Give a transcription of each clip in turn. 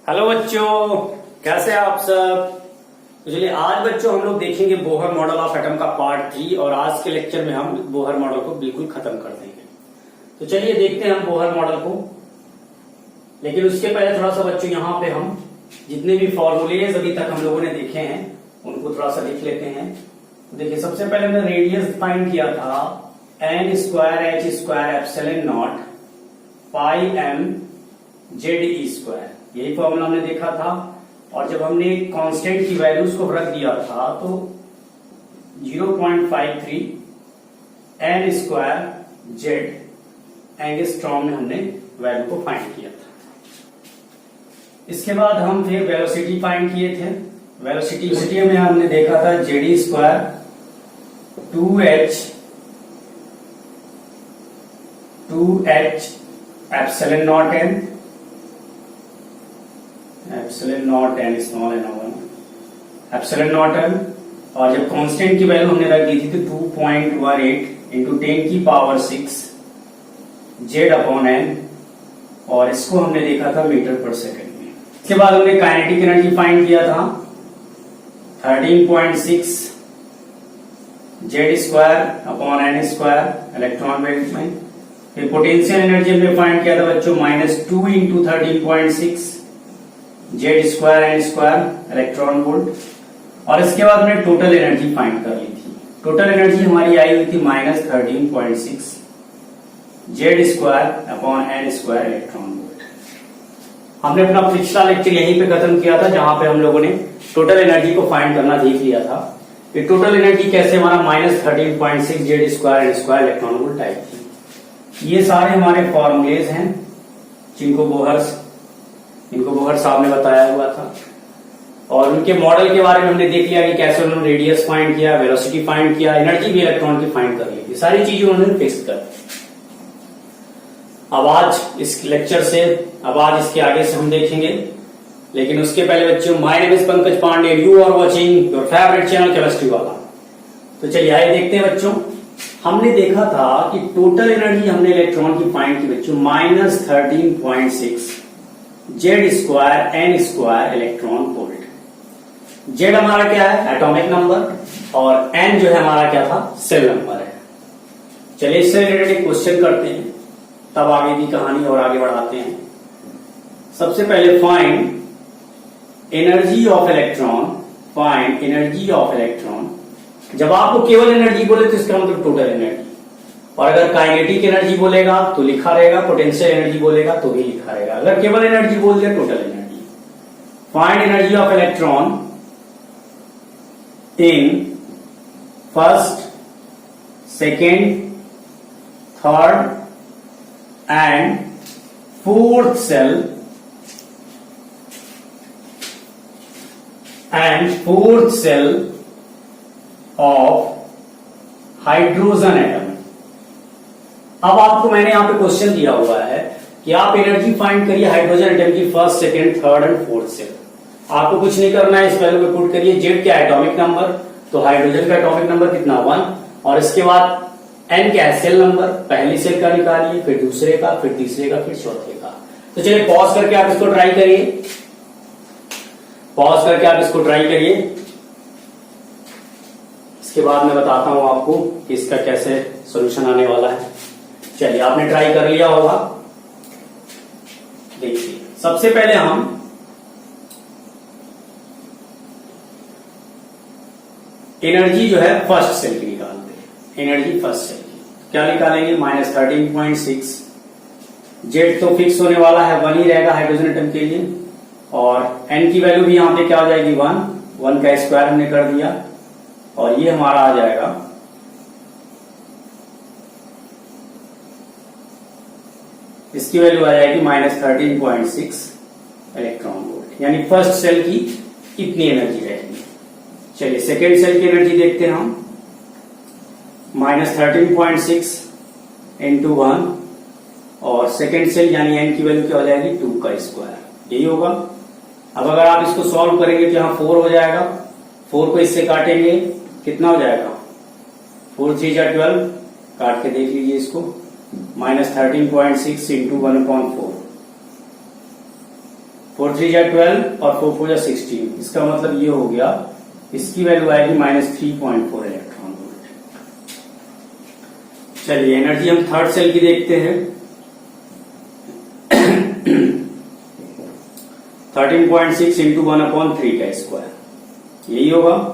Hello बच्चों, कैसे हैं आप सब। तो चलिए आज बच्चों हम लोग देखेंगे बोहर मॉडल ऑफ एटम का पार्ट 3 और आज के लेक्चर में हम बोहर मॉडल को बिल्कुल खत्म कर देंगे। तो चलिए देखते हैं हम बोहर मॉडल को। लेकिन उसके पहले थोड़ा सा बच्चों यहाँ पे हम जितने भी फॉर्मूलेज अभी तक हम लोगों ने देखे हैं उनको थोड़ा सा लिख लेते हैं। तो देखिए सबसे पहले हमने रेडियस फाइंड किया था n square h square epsilon not pi m ZE square, यही फॉर्मूला हमने देखा था। और जब हमने कांस्टेंट की वैल्यूज को रख दिया था तो 0.53 n स्क्वायर Z एंगस्ट्रॉम में हमने वैल्यू को फाइंड किया था। इसके बाद हम फिर वेलोसिटी फाइंड किए थे। वेलोसिटी में हमने देखा था ZE square 2h epsilon not n epsilon not n small n होगा एप्सिलॉन नॉट n। और जब कांस्टेंट की वैल्यू हमने रख दी थी तो 2.18 इंटू 10 की पावर 6 Z अपॉन n, और इसको हमने देखा था मीटर पर सेकंड में। इसके बाद हमने काइनेटिक एनर्जी फाइंड किया था 13.6 Z square upon n square electron volt में। फिर पोटेंशियल एनर्जी हमने फाइंड किया था बच्चों -2 into 13.6 Z square n square electron volt. और इसके बाद हमने टोटल एनर्जी फाइंड कर ली थी। टोटल एनर्जी हमारी आई हुई थी -13.6 Z square upon n square electron volt. हमने अपना पिछला लेक्चर यहीं पे खत्म किया था जहां पे हम लोगों ने टोटल एनर्जी को फाइंड करना देख लिया था कि टोटल एनर्जी कैसे हमारा -13.6 Z square n square electron volt आई थी। ये सारे हमारे फॉर्मूलेज हैं इनको बोहर साहब ने बताया हुआ था। और उनके मॉडल के बारे में हमने देख लिया कि कैसे उन्होंने रेडियस फाइंड किया, वेलोसिटी फाइंड किया, एनर्जी भी इलेक्ट्रॉन की फाइंड कर ली। ये सारी चीजें उन्होंने फिक्स कर दी। अब आज इस लेक्चर से इसके आगे से हम देखेंगे। लेकिन उसके पहले बच्चों, my name is Pankaj Pandey, you are watching your favourite channel chemistry वाला। तो चलिए आइए देखते हैं बच्चों। हमने देखा था कि टोटल एनर्जी हमने इलेक्ट्रॉन की फाइंड की बच्चों -13.6 Z square n square electron volt. Z हमारा क्या है? एटॉमिक नंबर, और n जो है हमारा क्या था? सेल नंबर है। चलिए इससे रिलेटेड एक क्वेश्चन करते हैं, तब आगे की कहानी और आगे बढ़ाते हैं। सबसे पहले फाइंड एनर्जी ऑफ इलेक्ट्रॉन। जब आपको केवल एनर्जी बोले तो इसका मतलब टोटल एनर्जी, और अगर काइनेटिक एनर्जी बोलेगा तो लिखा रहेगा, पोटेंशियल एनर्जी बोलेगा तो भी लिखा रहेगा। अगर केवल एनर्जी बोल दिया total energy. Find energy of electron in first, second, third and fourth shell of hydrogen atom. अब आपको मैंने यहां पे क्वेश्चन दिया हुआ है कि आप एनर्जी फाइंड करिए हाइड्रोजन एटम की first, second, third and fourth shell. आपको कुछ नहीं करना है, इस वैल्यू में पुट करिए। जेड क्या एटॉमिक नंबर, तो हाइड्रोजन का एटॉमिक नंबर कितना 1, और इसके बाद एन क्या है? Cell number. पहली सेल का निकालिए, फिर दूसरे का, फिर तीसरे का, फिर चौथे का। तो चलिए पॉज करके आप इसको ट्राई करिए। इसके बाद मैं बताता हूं आपको कि इसका कैसे सॉल्यूशन आने वाला है। चलिए आपने ट्राई कर लिया होगा। देखिए सबसे पहले हम एनर्जी जो है फर्स्ट सेल की निकालते हैं। एनर्जी फर्स्ट सेल की क्या निकालेंगे? -13.6 जेड तो फिक्स होने वाला है, 1 ही रहेगा हाइड्रोजन एटम के लिए। और एन की वैल्यू भी यहां पे क्या हो जाएगी? 1 का स्क्वायर हमने कर दिया, और ये हमारा आ जाएगा इसकी वैल्यू आ जाएगी -13.6 इलेक्ट्रॉन वोल्ट। यानी फर्स्ट सेल की इतनी एनर्जी रहेगी। चलिए सेकेंड सेल की एनर्जी देखते हैं हम। -13.6 इंटू 1, और सेकेंड सेल यानी n की वैल्यू क्या हो जाएगी? 2 का स्क्वायर, यही होगा। अब अगर आप इसको सॉल्व करेंगे तो यहां 4 हो जाएगा। 4 को इससे काटेंगे, कितना हो जाएगा? 4 3 जा 12, काट के देख लीजिए इसको। -13.6 इंटू 1/4 4 3 जा 12 और 4 4 जा 16। इसका मतलब ये हो गया, इसकी वैल्यू आएगी -3.4 इलेक्ट्रॉन वोल्ट। चलिए एनर्जी हम थर्ड सेल की देखते हैं। 13.6 इंटू 1/3 का स्क्वायर, यही होगा।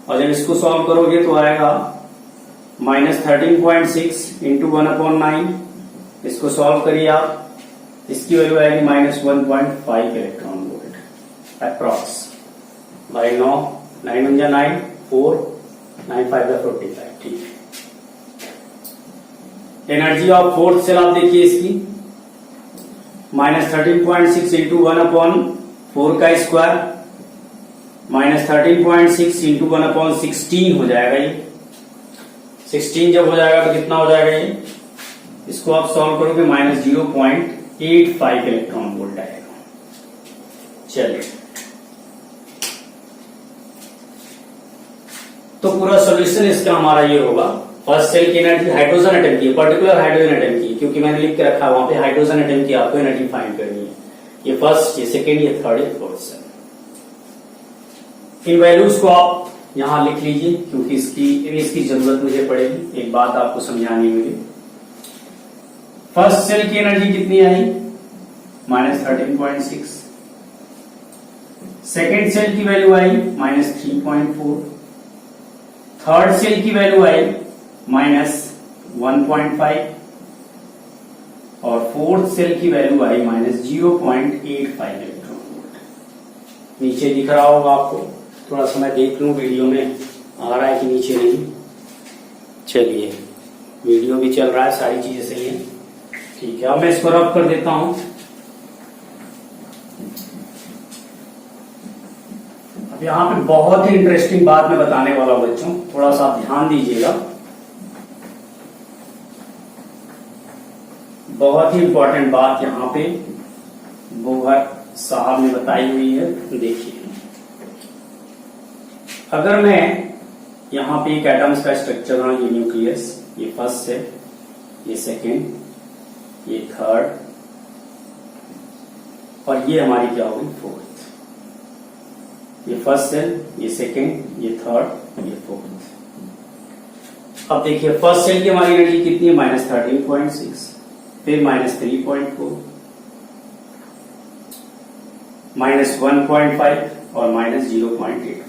और जब इसको सॉल्व करोगे तो आएगा -13.6 इंटू 1/9। इसको सॉल्व करिए आप, इसकी वैल्यू आएगी -1.5 इलेक्ट्रॉन वोल्ट अप्रॉक्स बाई 9 9 1 9 4 9 5 45। ठीक है। एनर्जी ऑफ फोर्थ सेल आप देखिए इसकी, -13.6 इंटू 1/4 का स्क्वायर -13.6 इंटू 1/16 हो जाएगा। ये 16 जब हो जाएगा तो कितना हो जाएगा ये, इसको आप सॉल्व करोगे -0.85 इलेक्ट्रॉन वोल्ट आएगा। चलिए, तो पूरा सॉल्यूशन इसका हमारा ये होगा। फर्स्ट सेल की एनर्जी हाइड्रोजन एटम की, पर्टिकुलर हाइड्रोजन एटम की, क्योंकि मैंने लिख के रखा है वहां पे हाइड्रोजन एटम की आपको एनर्जी फाइंड करनी है। ये फर्स्ट, ये सेकेंड, ये थर्ड, ये फोर्थ सेल। इन वैल्यूज को आप यहां लिख लीजिए, क्योंकि इसकी जरूरत मुझे पड़ेगी। एक बात आपको समझानी है मुझे। फर्स्ट सेल की एनर्जी कितनी आई, -13.6। सेकेंड सेल की वैल्यू आई -3.4। थर्ड सेल की वैल्यू आई -1.5 और फोर्थ सेल की वैल्यू आई -0.85 इलेक्ट्रॉन वोल्ट। नीचे दिख रहा होगा आपको, थोड़ा समय देख लूं वीडियो में आ रहा है कि नीचे नहीं। चलिए, वीडियो भी चल रहा है, सारी चीजें सही है। ठीक है, अब मैं इसको रब कर देता हूं। अब यहां पे बहुत ही इंटरेस्टिंग बात मैं बताने वाला हूं बच्चों, थोड़ा सा ध्यान दीजिएगा। बहुत ही इंपॉर्टेंट बात यहां पे बोहर साहब ने बताई हुई है। देखिए, अगर मैं यहां पे एक एटम्स का स्ट्रक्चर बना, ये न्यूक्लियस, ये फर्स्ट है, ये सेकेंड, ये थर्ड, और ये हमारी क्या होगी, फोर्थ। ये फर्स्ट सेल, ये सेकेंड, ये थर्ड, ये फोर्थ। अब देखिए, फर्स्ट सेल की हमारी एनर्जी कितनी है, -13.6, फिर -3.4, -1.5 और -0.85।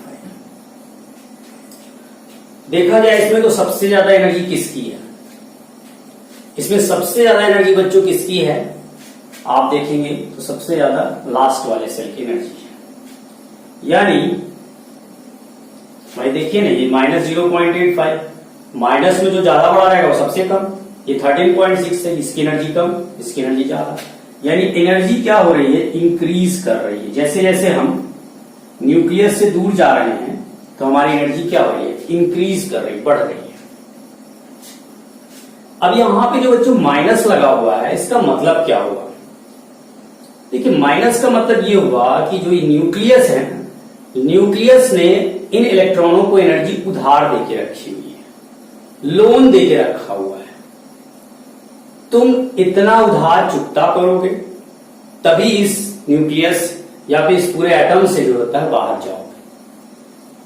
देखा जाए इसमें तो सबसे ज्यादा एनर्जी किसकी है, इसमें सबसे ज्यादा एनर्जी बच्चों किसकी है, आप देखेंगे तो सबसे ज्यादा लास्ट वाले सेल की एनर्जी है। यानी भाई देखिए ना, ये -0.85, माइनस में जो ज्यादा बड़ा रहेगा वो सबसे कम। ये 13.6 है, इसकी एनर्जी कम, इसकी एनर्जी ज्यादा। यानी एनर्जी क्या हो रही है, इंक्रीज कर रही है। जैसे जैसे हम न्यूक्लियस से दूर जा रहे हैं तो हमारी एनर्जी क्या हो रही है, इंक्रीज कर रही है, बढ़ रही है। अब यहां पे जो बच्चों माइनस लगा हुआ है, इसका मतलब क्या हुआ, देखिए माइनस का मतलब ये हुआ कि जो ये न्यूक्लियस है, न्यूक्लियस ने इन इलेक्ट्रॉनों को एनर्जी उधार देके रखी हुई है, लोन देके रखा हुआ है। तुम इतना उधार चुकता करोगे तभी इस न्यूक्लियस या फिर इस पूरे एटम से जो होता है बाहर जाओगे।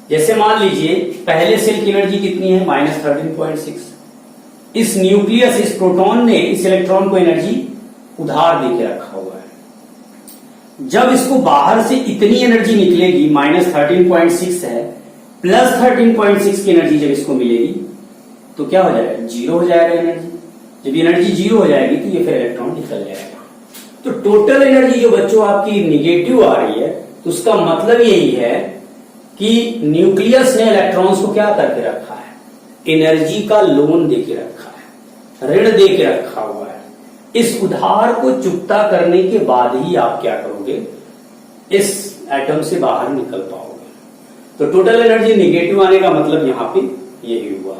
जैसे मान लीजिए पहले सेल की एनर्जी कितनी है, -13.6। इस न्यूक्लियस, इस प्रोटॉन ने इस इलेक्ट्रॉन को एनर्जी उधार देके रखा हुआ है। जब इसको बाहर से इतनी एनर्जी निकलेगी, -13.6 है, +13.6 की एनर्जी जब इसको मिलेगी तो क्या हो जाएगा, जीरो हो जाएगा एनर्जी। जब एनर्जी जीरो हो जाएगी तो ये फिर इलेक्ट्रॉन निकल जाएगा। तो टोटल एनर्जी जो बच्चों आपकी निगेटिव आ रही है, तो उसका मतलब यही है कि न्यूक्लियस ने इलेक्ट्रॉन्स को क्या करके रखा है, एनर्जी का लोन देके रखा है, ऋण देके रखा हुआ है। इस उधार को चुकता करने के बाद ही आप क्या करोगे, इस एटम से बाहर निकल पाओगे। तो टोटल एनर्जी निगेटिव आने का मतलब यहां पे यही हुआ।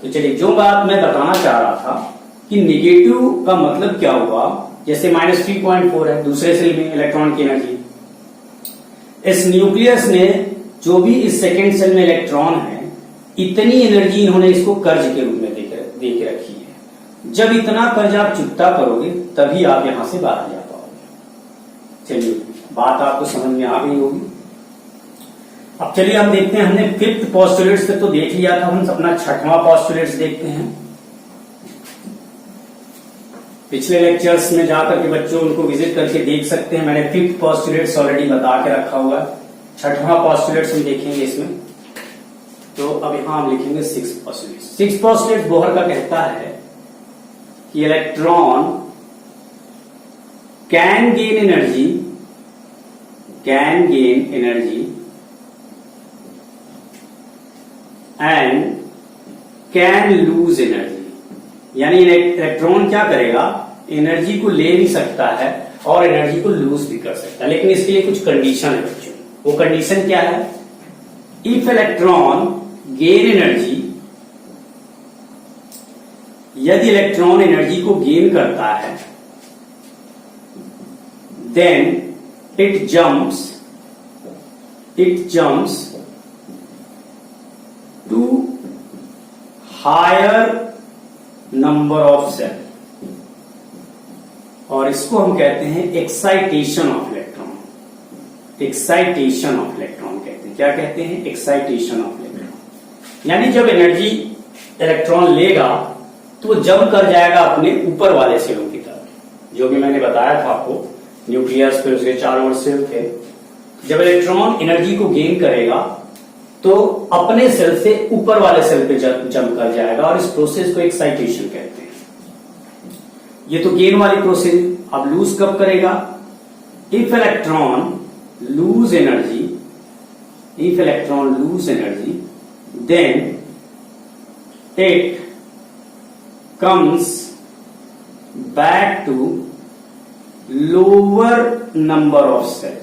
तो चलिए, जो बात मैं बताना चाह रहा था कि निगेटिव का मतलब क्या हुआ, जैसे -3.4 है दूसरे सेल में इलेक्ट्रॉन की एनर्जी, इस न्यूक्लियस ने जो भी इस सेकेंड सेल में इलेक्ट्रॉन है, इतनी एनर्जी इन्होंने इसको कर्ज के रूप में दे के रखी है। जब इतना कर्ज आप चुकता करोगे तभी आप यहां से बाहर जा पाओगे। चलिए, बात आपको समझ में आ गई होगी। अब चलिए हम देखते हैं, हमने फिफ्थ पोस्टुलेट्स तो देख लिया था, हम अपना छठवां पोस्टुलेट्स देखते हैं। पिछले लेक्चर्स में जाकर के बच्चों उनको विजिट करके देख सकते हैं, मैंने फिफ्थ पोस्टुलेट्स ऑलरेडी बता के रखा हुआ है। छठवां पोस्टुलेट्स हम देखेंगे इसमें। तो अब यहां हम लिखेंगे six postulate. Six postulate Bohr का कहता है कि electron can gain energy and can lose energy. यानी इलेक्ट्रॉन क्या करेगा, एनर्जी को ले भी सकता है और एनर्जी को लूज भी कर सकता है, लेकिन इसके लिए कुछ कंडीशन है बच्चों। वो कंडीशन क्या है? इफ इलेक्ट्रॉन गेन एनर्जी, यदि इलेक्ट्रॉन एनर्जी को गेन करता है, then it jumps to higher number of shell, और इसको हम कहते हैं excitation of electron. Excitation of electron कहते हैं। क्या कहते हैं? Excitation of electron. यानी जब एनर्जी इलेक्ट्रॉन लेगा तो वो जंप कर जाएगा अपने ऊपर वाले सेलों की तरफ, जो भी मैंने बताया था आपको, न्यूक्लियस, फिर उसके चारों ओर सेल थे। जब इलेक्ट्रॉन एनर्जी को गेन करेगा तो अपने सेल से ऊपर वाले सेल पे जंप कर जाएगा, और इस प्रोसेस को एक्साइटेशन कहते हैं। ये तो गेन वाली प्रोसेस। अब लूज कब करेगा? If electron lose energy, then it comes back to lower number of cell।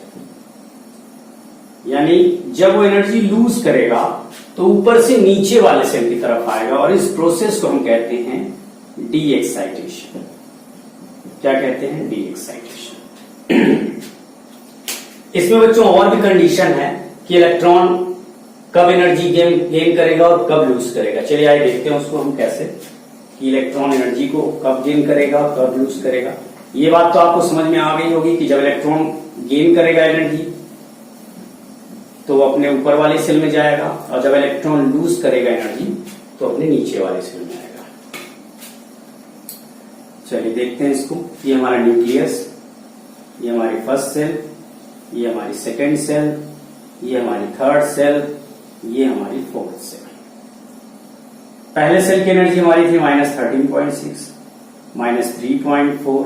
यानी जब वो एनर्जी लूज करेगा तो ऊपर से नीचे वाले सेल की तरफ आएगा, और इस प्रोसेस को हम कहते हैं डी एक्साइटेशन। क्या कहते हैं? D excitation. इसमें बच्चों और भी कंडीशन है कि इलेक्ट्रॉन कब एनर्जी गेन करेगा और कब लूज करेगा। चलिए आइए देखते हैं उसको हम कैसे, कि इलेक्ट्रॉन एनर्जी को कब गेन करेगा और कब लूज करेगा। ये बात तो आपको समझ में आ गई होगी कि जब इलेक्ट्रॉन गेन करेगा एनर्जी तो वो अपने ऊपर वाले सेल में जाएगा, और जब इलेक्ट्रॉन लूज करेगा एनर्जी तो अपने नीचे वाले सेल में आएगा। चलिए देखते हैं इसको। ये हमारा न्यूक्लियस, ये हमारी फर्स्ट सेल, ये हमारी सेकेंड सेल, ये हमारी थर्ड सेल, ये हमारी फोर्थ सेल। पहले सेल की एनर्जी हमारी थी -13.6, -3.4,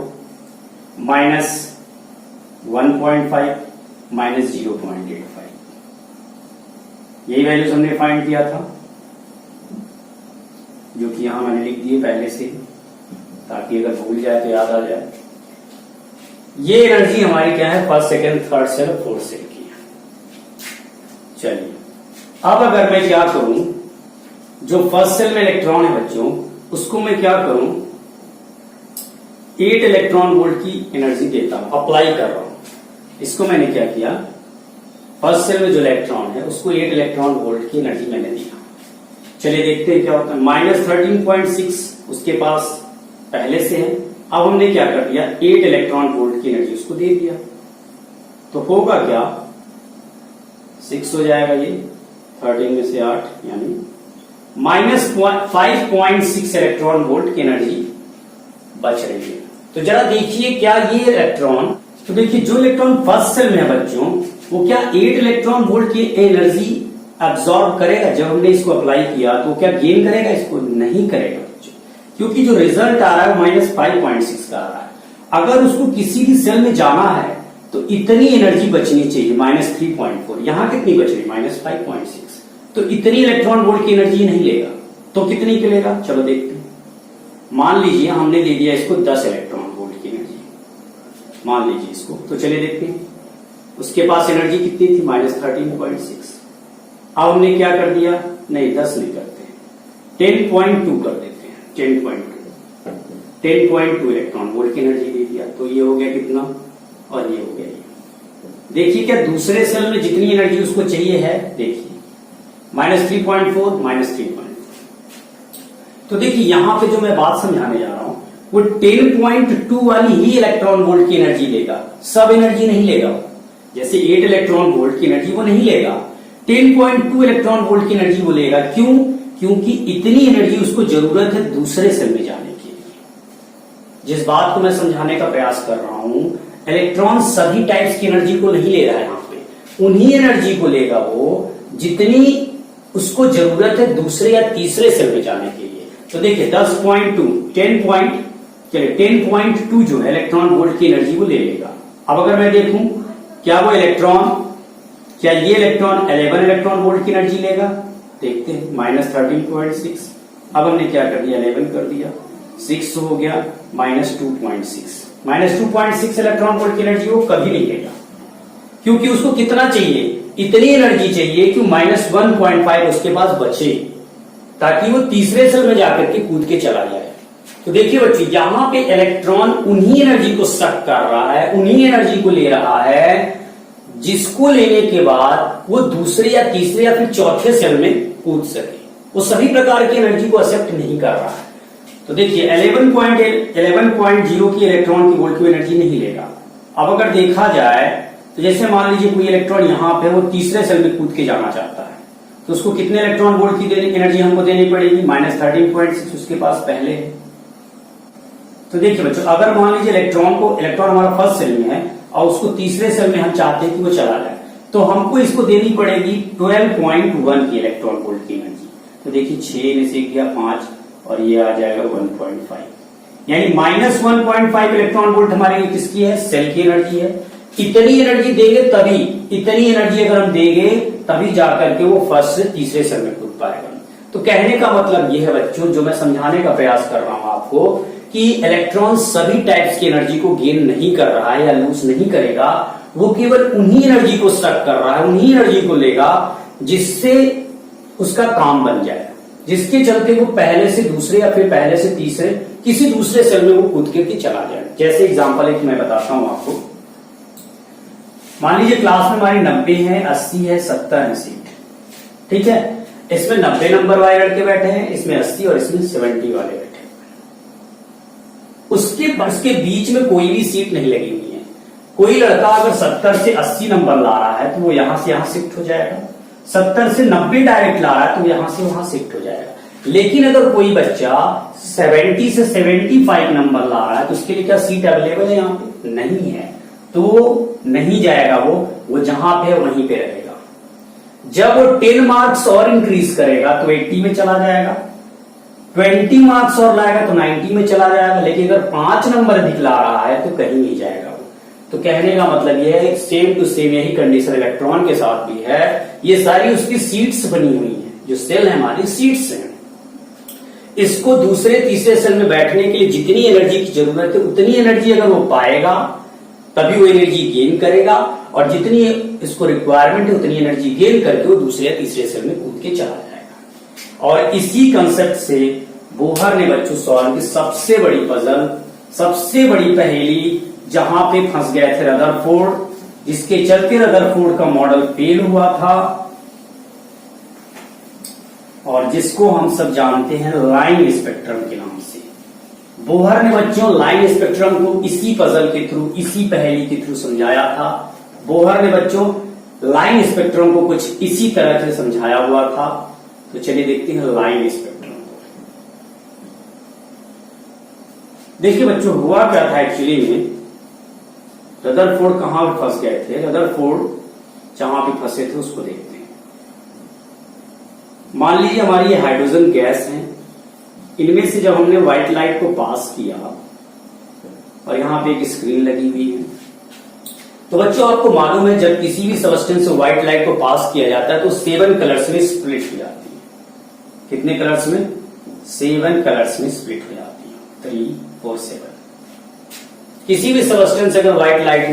-1.5, -0.85। यही वैल्यूज हमने फाइंड किया था, जो कि यहां मैंने लिख दिए पहले से, ताकि अगर भूल जाए तो याद आ जाए। ये एनर्जी हमारी क्या है? फर्स्ट, सेकेंड, थर्ड सेल और फोर्थ सेल की है। चलिए अब अगर मैं क्या करूं, जो फर्स्ट सेल में इलेक्ट्रॉन है बच्चों, उसको मैं क्या करूं, 8 इलेक्ट्रॉन वोल्ट की एनर्जी देता हूं, अप्लाई कर रहा हूं। इसको मैंने क्या किया, फर्स्ट सेल में जो इलेक्ट्रॉन है उसको 8 इलेक्ट्रॉन वोल्ट की एनर्जी मैंने दिया। चलिए देखते हैं क्या होता है। -13.6 उसके पास पहले से है, अब हमने क्या कर दिया, 8 इलेक्ट्रॉन वोल्ट की एनर्जी उसको दे दिया, तो होगा क्या, 6 हो जाएगा ये, 13 में से 8, यानी -5.6 इलेक्ट्रॉन वोल्ट की एनर्जी बच रही है। तो जरा देखिए क्या ये इलेक्ट्रॉन, तो देखिए जो इलेक्ट्रॉन फर्स्ट सेल में है बच्चों, वो क्या 8 इलेक्ट्रॉन वोल्ट की एनर्जी अब्सॉर्ब करेगा? जब हमने इसको अप्लाई किया तो क्या गेन करेगा? इसको नहीं करेगा बच्चों, क्योंकि जो रिजल्ट आ रहा है -5.6 का आ रहा है। अगर उसको किसी भी सेल में जाना है तो इतनी एनर्जी बचनी चाहिए, -3.4। यहां कितनी बच रही? -5.6। तो इतनी इलेक्ट्रॉन वोल्ट की एनर्जी नहीं लेगा, तो कितनी की लेगा? चलो देखते हैं। मान लीजिए हमने ले दिया इसको 10 इलेक्ट्रॉन वोल्ट की एनर्जी, मान लीजिए इसको, तो चलिए देखते हैं। उसके पास एनर्जी कितनी थी? -13.6। अब हमने क्या कर दिया, नहीं 10 नहीं करते, 10.2 कर देते हैं, 10.2 इलेक्ट्रॉन वोल्ट की एनर्जी दे दिया। तो ये हो गया कितना, और ये हो गया ये। देखिए क्या दूसरे सेल में जितनी एनर्जी उसको चाहिए है, देखिए -3.4, -3.4। तो देखिए यहां पे जो मैं बात समझाने जा रहा हूं वो 10.2 वाली ही इलेक्ट्रॉन वोल्ट की एनर्जी लेगा, सब एनर्जी नहीं लेगा। जैसे 8 इलेक्ट्रॉन वोल्ट की एनर्जी वो नहीं लेगा, 10.2 इलेक्ट्रॉन वोल्ट की एनर्जी वो लेगा। क्यों? क्योंकि इतनी एनर्जी उसको जरूरत है दूसरे सेल में जाने के लिए। जिस बात को मैं समझाने का प्रयास कर रहा हूं, इलेक्ट्रॉन सभी टाइप्स की एनर्जी को नहीं ले रहा है, यहां पे उन्हीं एनर्जी को लेगा वो जितनी उसको जरूरत है दूसरे या तीसरे सेल में जाने के लिए। तो देखिए 10.2 जो है इलेक्ट्रॉन वोल्ट की एनर्जी वो ले लेगा। अब अगर मैं देखूं क्या ये इलेक्ट्रॉन 11 इलेक्ट्रॉन वोल्ट की एनर्जी लेगा? देखते हैं, -13.6। अब हमने क्या कर दिया, 11 कर दिया, 6 हो गया, -2.6 इलेक्ट्रॉन वोल्ट की एनर्जी वो कभी नहीं लेगा। क्योंकि उसको कितना चाहिए? इतनी एनर्जी चाहिए कि -1.5 उसके पास बचे, ताकि वो तीसरे सेल में जाकर के कूद के चला जाए। तो देखिए बच्चों, यहां पे इलेक्ट्रॉन उन्हीं एनर्जी को सक कर रहा है, उन्हीं एनर्जी को ले रहा है जिसको लेने के बाद वो दूसरे या तीसरे या फिर चौथे सेल में कूद सके। वो सभी प्रकार की एनर्जी को एक्सेप्ट नहीं कर रहा है। तो देखिए 11.0 की इलेक्ट्रॉन की वोल्ट की एनर्जी नहीं लेगा। अब अगर देखा जाए तो जैसे मान लीजिए कोई इलेक्ट्रॉन यहां पे वो तीसरे सेल में कूद के जाना चाहता है, तो उसको कितने इलेक्ट्रॉन वोल्ट की एनर्जी हमको देनी पड़ेगी? -13.6 उसके पास पहले है। तो देखिए बच्चों, अगर मान लीजिए इलेक्ट्रॉन हमारा फर्स्ट सेल में है और उसको तीसरे सेल में हम चाहते हैं कि वो चला जाए, तो हमको इसको देनी पड़ेगी 12.1 की इलेक्ट्रॉन वोल्ट की एनर्जी। तो देखिए 6 में से गया 5 और ये आ जाएगा 1.5, यानी -1.5 इलेक्ट्रॉन वोल्ट हमारे लिए किसकी है? सेल की एनर्जी है। इतनी एनर्जी देंगे तभी, इतनी एनर्जी अगर हम देंगे तभी जाकर के वो फर्स्ट से तीसरे सेल में कूद पाएगा। तो कहने का मतलब ये है बच्चों, जो मैं समझाने का प्रयास कर रहा हूं आपको, कि इलेक्ट्रॉन सभी टाइप्स की एनर्जी को गेन नहीं कर रहा है या लूज नहीं करेगा, वो केवल उन्हीं एनर्जी को स्टक कर रहा है, उन्हीं एनर्जी को लेगा जिससे उसका काम बन जाए, जिसके चलते वो पहले से दूसरे या फिर पहले से तीसरे किसी दूसरे सेल में वो कूद के चला जाए। जैसे एग्जांपल एक मैं बताता हूं आपको। मान लीजिए क्लास में हमारी 90 है, 80 है, 70 है सीट, ठीक है। इसमें 90 नंबर वाले लड़के बैठे हैं, इसमें 80 और इसमें 70 वाले बैठे हैं। उसके बीच में कोई भी सीट नहीं लगी हुई है। कोई लड़का अगर 70 से 80 नंबर ला रहा है तो वो यहां से यहां शिफ्ट हो जाएगा, 70 से 90 डायरेक्ट ला रहा है तो यहां से वहां शिफ्ट हो जाएगा। लेकिन अगर कोई बच्चा 70 से 75 नंबर ला रहा है तो उसके लिए क्या सीट अवेलेबल है? यहाँ पे नहीं है, तो नहीं जाएगा, वो जहां पे है वहीं पे रहेगा। जब वो 10 मार्क्स और इंक्रीज करेगा तो 80 में चला जाएगा, 20 मार्क्स और लाएगा तो 90 में चला जाएगा। लेकिन अगर 5 नंबर अधिक ला रहा है तो कहीं नहीं जाएगा वो। तो कहने का मतलब यह है, सेम टू सेम यही कंडीशन इलेक्ट्रॉन के साथ भी है। ये सारी उसकी सीट्स बनी हुई हैं, जो सेल है हमारी सीट्स हैं। इसको दूसरे तीसरे सेल में बैठने के लिए जितनी एनर्जी की जरूरत है उतनी एनर्जी अगर वो पाएगा तभी वो एनर्जी गेन करेगा, और जितनी इसको रिक्वायरमेंट है उतनी एनर्जी गेन करके वो दूसरे या तीसरे सेल में कूद के चला जाएगा। और इसी कंसेप्ट से बोहर ने बच्चों सॉल्व की सबसे बड़ी पजल, सबसे बड़ी पहेली, जहां पे फंस गए थे रदरफोर्ड, जिसके चलते रदरफोर्ड का मॉडल फेल हुआ था और जिसको हम सब जानते हैं लाइन स्पेक्ट्रम के नाम से। बोहर ने बच्चों लाइन स्पेक्ट्रम को इसी पजल के थ्रू, इसी पहेली के थ्रू समझाया था। बोहर ने बच्चों लाइन स्पेक्ट्रम को कुछ इसी तरह से समझाया हुआ था। तो चलिए देखते हैं लाइन स्पेक्ट्रम को। देखिए बच्चों, हुआ क्या था एक्चुअली में, रदरफोर्ड कहां पे फंस गए थे। रदरफोर्ड जहां पे फंसे थे उसको देखते हैं। मान लीजिए हमारी ये हाइड्रोजन गैस है, इनमें से जब हमने व्हाइट लाइट को पास किया और यहां पे एक स्क्रीन लगी हुई है, तो बच्चों आपको मालूम है जब किसी भी सबस्टेंस से व्हाइट लाइट को पास किया जाता है तो 7 कलर्स में स्प्लिट हो जाती है। कितने कलर्स में? 7 कलर्स में स्प्लिट हो जाती है, 3, 4, 7। किसी भी सबस्टेंस से अगर व्हाइट लाइट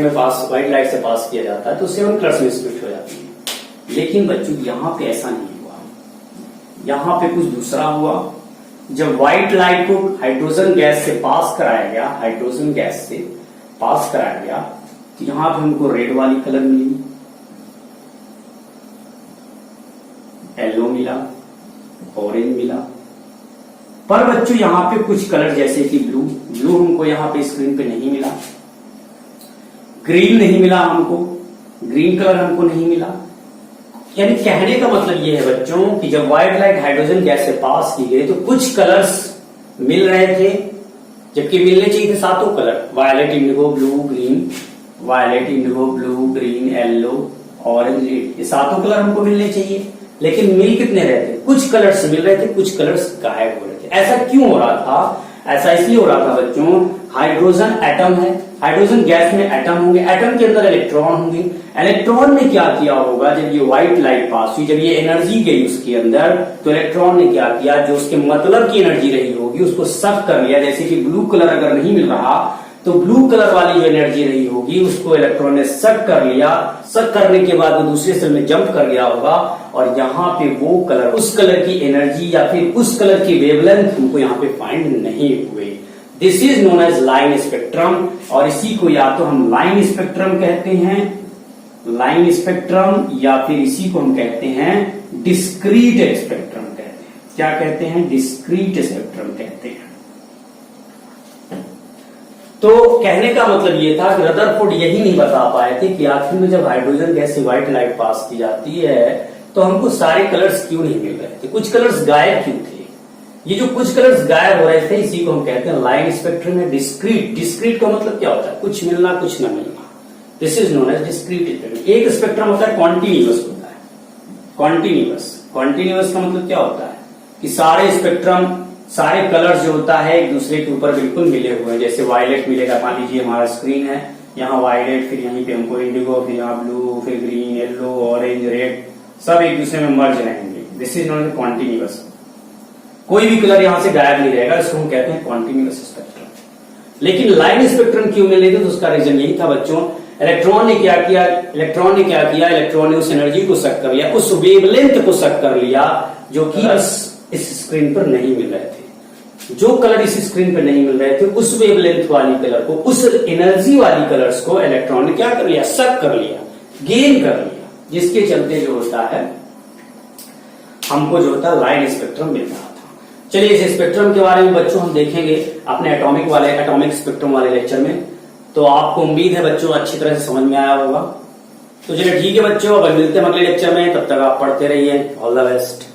से पास किया जाता है तो 7 कलर्स में स्प्लिट हो जाती है। लेकिन बच्चों यहां पे ऐसा नहीं हुआ, यहां पे कुछ दूसरा हुआ। जब व्हाइट लाइट को हाइड्रोजन गैस से पास कराया गया, हाइड्रोजन गैस से पास कराया गया, तो यहां पे हमको रेड वाली कलर मिली, येलो मिला, ऑरेंज मिला। पर बच्चों यहां पे कुछ कलर जैसे कि ब्लू हमको यहां पे स्क्रीन पे नहीं मिला, ग्रीन नहीं मिला हमको, ग्रीन कलर हमको नहीं मिला। यानी कहने का मतलब ये है बच्चों कि जब व्हाइट लाइट हाइड्रोजन गैस से पास की गई तो कुछ कलर्स मिल रहे थे, जबकि मिलने चाहिए थे सातों colour, violet, indigo, blue, green, violet, indigo, blue, green, yellow, orange, red, ये सातों कलर हमको मिलने चाहिए। लेकिन मिल कितने रहे थे? कुछ कलर्स मिल रहे थे, कुछ कलर्स गायब हो रहे थे। ऐसा क्यों हो रहा था? ऐसा इसलिए हो रहा था बच्चों, हाइड्रोजन एटम है, हाइड्रोजन गैस में एटम होंगे, एटम के अंदर इलेक्ट्रॉन होंगे। इलेक्ट्रॉन ने क्या किया होगा, जब ये व्हाइट लाइट पास हुई, जब ये एनर्जी गई उसके अंदर, तो इलेक्ट्रॉन ने क्या किया, जो उसके मतलब की एनर्जी रही होगी उसको सक कर लिया। जैसे कि ब्लू कलर अगर नहीं मिल रहा तो ब्लू कलर वाली जो एनर्जी रही होगी उसको इलेक्ट्रॉन ने सक कर लिया। सक करने के बाद वो दूसरे सेल में जंप कर गया होगा और यहाँ पे वो कलर, उस कलर की एनर्जी या फिर उस कलर की वेवलेंथ हमको यहाँ पे फाइंड नहीं हुए। This is known as line spectrum, और इसी को या तो हम लाइन स्पेक्ट्रम कहते हैं, लाइन स्पेक्ट्रम, या फिर इसी को हम कहते हैं डिस्क्रीट स्पेक्ट्रम कहते हैं। क्या कहते हैं? डिस्क्रीट स्पेक्ट्रम कहते हैं। तो कहने का मतलब ये था कि रदरफोर्ड यही नहीं बता पाए थे कि आखिर में जब हाइड्रोजन गैस से व्हाइट लाइट पास की जाती है तो हमको सारे कलर्स क्यों नहीं मिल रहे थे, कुछ कलर्स गायब क्यों थे। ये जो कुछ कलर्स गायब हो रहे थे इसी को हम कहते हैं लाइन स्पेक्ट्रम में डिस्क्रीट। डिस्क्रीट का मतलब क्या होता है? कुछ मिलना कुछ न मिलना। This is known as discrete spectrum. एक स्पेक्ट्रम होता है कॉन्टिन्यूअस होता है, कॉन्टिन्यूअस। कॉन्टिन्यूअस का मतलब क्या होता है कि सारे स्पेक्ट्रम, सारे कलर्स जो होता है एक दूसरे के ऊपर बिल्कुल मिले हुए हैं। जैसे वायलेट मिलेगा, मान लीजिए हमारा स्क्रीन है, यहाँ वायलेट, फिर यहीं पे हमको इंडिगो, फिर यहाँ ब्लू, फिर ग्रीन, येलो, ऑरेंज, रेड, सब एक दूसरे में मर्ज रहेंगे। This is not continuous. कोई भी कलर यहाँ से गायब नहीं रहेगा, इसको हम कहते हैं कॉन्टिन्यूअस स्पेक्ट्रम। लेकिन लाइन स्पेक्ट्रम क्यों मिल रही थी? तो उसका रीजन यही था बच्चों, इलेक्ट्रॉन ने क्या किया, इलेक्ट्रॉन ने उस एनर्जी को सक कर लिया, उस वेवलेंथ को सक कर लिया जो कि इस स्क्रीन पर नहीं मिल रहे थे। जो कलर इस स्क्रीन पर नहीं मिल रहे थे उस वेवलेंथ वाली कलर को, उस एनर्जी वाली कलर्स को इलेक्ट्रॉन ने क्या कर लिया, सक कर लिया, गेन कर लिया, जिसके चलते जो होता है हमको जो होता है लाइन स्पेक्ट्रम मिल रहा था। चलिए इस स्पेक्ट्रम के बारे में बच्चों हम देखेंगे अपने एटॉमिक स्पेक्ट्रम वाले लेक्चर में। तो आपको उम्मीद है बच्चों अच्छी तरह से समझ में आया होगा। तो चलिए ठीक है बच्चों, अब मिलते हैं अगले लेक्चर में, तब तक आप पढ़ते रहिए। All the best.